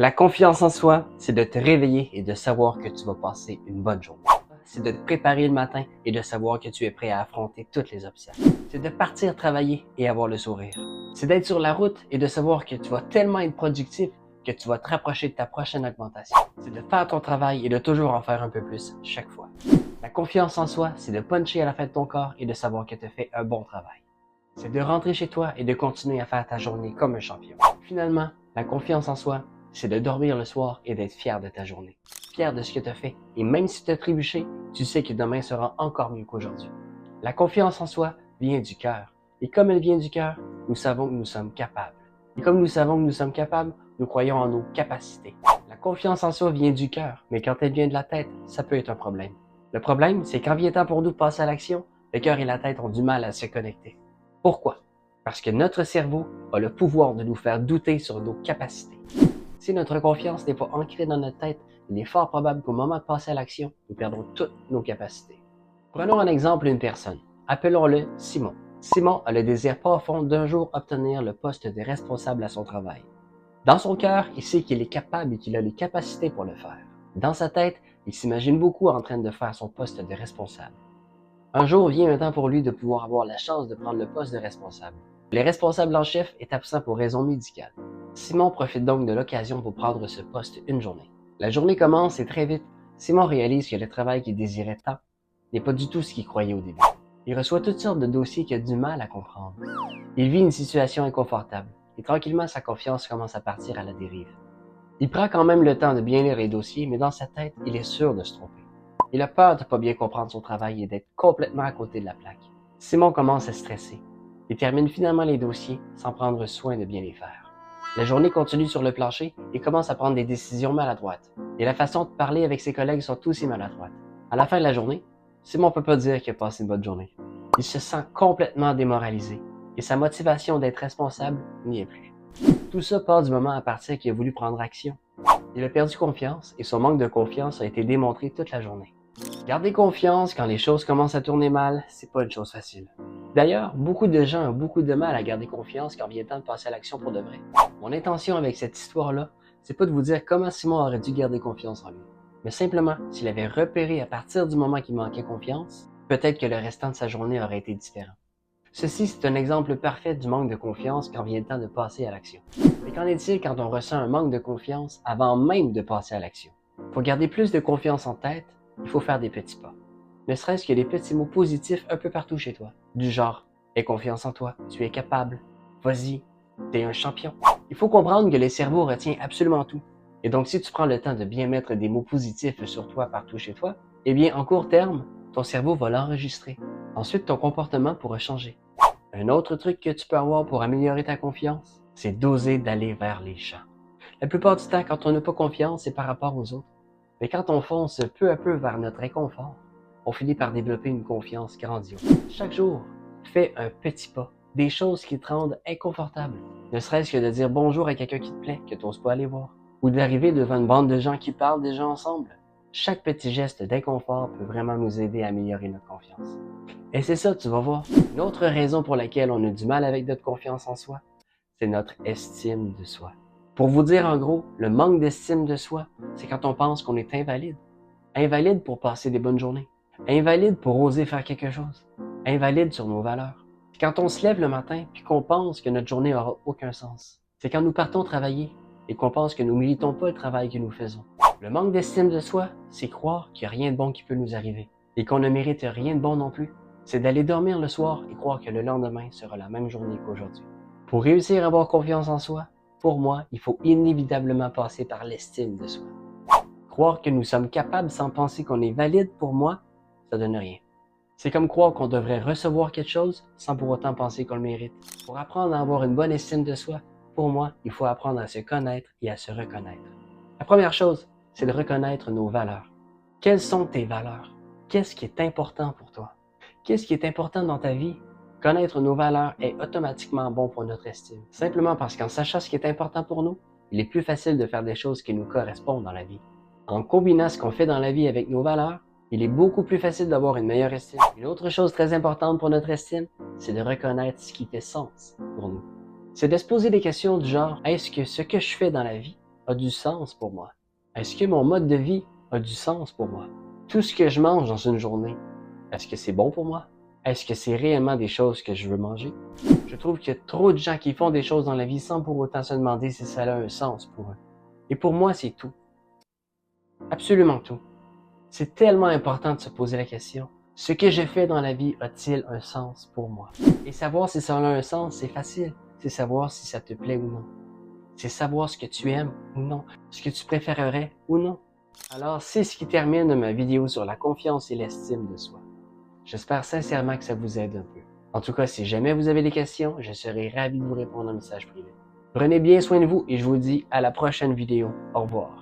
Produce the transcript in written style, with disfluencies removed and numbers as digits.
La confiance en soi, c'est de te réveiller et de savoir que tu vas passer une bonne journée. C'est de te préparer le matin et de savoir que tu es prêt à affronter toutes les obstacles. C'est de partir travailler et avoir le sourire. C'est d'être sur la route et de savoir que tu vas tellement être productif que tu vas te rapprocher de ta prochaine augmentation. C'est de faire ton travail et de toujours en faire un peu plus chaque fois. La confiance en soi, c'est de puncher à la fin de ton corps et de savoir que tu as fait un bon travail. C'est de rentrer chez toi et de continuer à faire ta journée comme un champion. Finalement, la confiance en soi, c'est de dormir le soir et d'être fier de ta journée. Fier de ce que tu as fait. Et même si tu as trébuché, tu sais que demain sera encore mieux qu'aujourd'hui. La confiance en soi vient du cœur. Et comme elle vient du cœur, nous savons que nous sommes capables. Et comme nous savons que nous sommes capables, nous croyons en nos capacités. La confiance en soi vient du cœur, mais quand elle vient de la tête, ça peut être un problème. Le problème, c'est quand vient temps pour nous de passer à l'action, le cœur et la tête ont du mal à se connecter. Pourquoi? Parce que notre cerveau a le pouvoir de nous faire douter sur nos capacités. Si notre confiance n'est pas ancrée dans notre tête, il est fort probable qu'au moment de passer à l'action, nous perdrons toutes nos capacités. Prenons en exemple une personne. Appelons-le Simon. Simon a le désir profond d'un jour obtenir le poste de responsable à son travail. Dans son cœur, il sait qu'il est capable et qu'il a les capacités pour le faire. Dans sa tête, il s'imagine beaucoup en train de faire son poste de responsable. Un jour vient un temps pour lui de pouvoir avoir la chance de prendre le poste de responsable. Le responsable en chef est absent pour raison médicale. Simon profite donc de l'occasion pour prendre ce poste une journée. La journée commence et très vite, Simon réalise que le travail qu'il désirait tant n'est pas du tout ce qu'il croyait au début. Il reçoit toutes sortes de dossiers qu'il a du mal à comprendre. Il vit une situation inconfortable et tranquillement sa confiance commence à partir à la dérive. Il prend quand même le temps de bien lire les dossiers, mais dans sa tête, il est sûr de se tromper. Il a peur de ne pas bien comprendre son travail et d'être complètement à côté de la plaque. Simon commence à stresser. Il termine finalement les dossiers sans prendre soin de bien les faire. La journée continue sur le plancher et commence à prendre des décisions maladroites. Et la façon de parler avec ses collègues sont aussi maladroites. À la fin de la journée, Simon ne peut pas dire qu'il a passé une bonne journée. Il se sent complètement démoralisé et sa motivation d'être responsable n'y est plus. Tout ça part du moment à partir qu'il a voulu prendre action. Il a perdu confiance et son manque de confiance a été démontré toute la journée. Garder confiance quand les choses commencent à tourner mal, c'est pas une chose facile. D'ailleurs, beaucoup de gens ont beaucoup de mal à garder confiance quand vient le temps de passer à l'action pour de vrai. Mon intention avec cette histoire-là, c'est pas de vous dire comment Simon aurait dû garder confiance en lui, mais simplement, s'il avait repéré à partir du moment qu'il manquait confiance, peut-être que le restant de sa journée aurait été différent. Ceci, c'est un exemple parfait du manque de confiance quand vient le temps de passer à l'action. Mais qu'en est-il quand on ressent un manque de confiance avant même de passer à l'action? Pour garder plus de confiance en tête, il faut faire des petits pas. Ne serait-ce que des petits mots positifs un peu partout chez toi. Du genre, aie confiance en toi, tu es capable, vas-y, t'es un champion. Il faut comprendre que le cerveau retient absolument tout. Et donc si tu prends le temps de bien mettre des mots positifs sur toi partout chez toi, eh bien en court terme, ton cerveau va l'enregistrer. Ensuite, ton comportement pourra changer. Un autre truc que tu peux avoir pour améliorer ta confiance, c'est d'oser d'aller vers les champs. La plupart du temps, quand on n'a pas confiance, c'est par rapport aux autres. Mais quand on fonce peu à peu vers notre inconfort, on finit par développer une confiance grandiose. Chaque jour, fais un petit pas, des choses qui te rendent inconfortable. Ne serait-ce que de dire bonjour à quelqu'un qui te plaît, que tu n'oses pas aller voir, ou d'arriver devant une bande de gens qui parlent déjà ensemble. Chaque petit geste d'inconfort peut vraiment nous aider à améliorer notre confiance. Et c'est ça, tu vas voir. Une autre raison pour laquelle on a du mal avec notre confiance en soi, c'est notre estime de soi. Pour vous dire en gros, le manque d'estime de soi, c'est quand on pense qu'on est invalide. Invalide pour passer des bonnes journées. Invalide pour oser faire quelque chose. Invalide sur nos valeurs. C'est quand on se lève le matin puis qu'on pense que notre journée n'aura aucun sens. C'est quand nous partons travailler et qu'on pense que nous ne méritons pas le travail que nous faisons. Le manque d'estime de soi, c'est croire qu'il n'y a rien de bon qui peut nous arriver et qu'on ne mérite rien de bon non plus. C'est d'aller dormir le soir et croire que le lendemain sera la même journée qu'aujourd'hui. Pour réussir à avoir confiance en soi, pour moi, il faut inévitablement passer par l'estime de soi. Croire que nous sommes capables sans penser qu'on est valide pour moi, ça donne rien. C'est comme croire qu'on devrait recevoir quelque chose sans pour autant penser qu'on le mérite. Pour apprendre à avoir une bonne estime de soi, pour moi, il faut apprendre à se connaître et à se reconnaître. La première chose, c'est de reconnaître nos valeurs. Quelles sont tes valeurs? Qu'est-ce qui est important pour toi? Qu'est-ce qui est important dans ta vie? Connaître nos valeurs est automatiquement bon pour notre estime. Simplement parce qu'en sachant ce qui est important pour nous, il est plus facile de faire des choses qui nous correspondent dans la vie. En combinant ce qu'on fait dans la vie avec nos valeurs, il est beaucoup plus facile d'avoir une meilleure estime. Une autre chose très importante pour notre estime, c'est de reconnaître ce qui fait sens pour nous. C'est de se poser des questions du genre, est-ce que ce que je fais dans la vie a du sens pour moi? Est-ce que mon mode de vie a du sens pour moi? Tout ce que je mange dans une journée, est-ce que c'est bon pour moi? Est-ce que c'est réellement des choses que je veux manger? Je trouve qu'il y a trop de gens qui font des choses dans la vie sans pour autant se demander si ça a un sens pour eux. Et pour moi, c'est tout. Absolument tout. C'est tellement important de se poser la question. Ce que je fais dans la vie a-t-il un sens pour moi? Et savoir si ça a un sens, c'est facile. C'est savoir si ça te plaît ou non. C'est savoir ce que tu aimes ou non, ce que tu préférerais ou non. Alors, c'est ce qui termine ma vidéo sur la confiance et l'estime de soi. J'espère sincèrement que ça vous aide un peu. En tout cas, si jamais vous avez des questions, je serai ravi de vous répondre en message privé. Prenez bien soin de vous et je vous dis à la prochaine vidéo. Au revoir.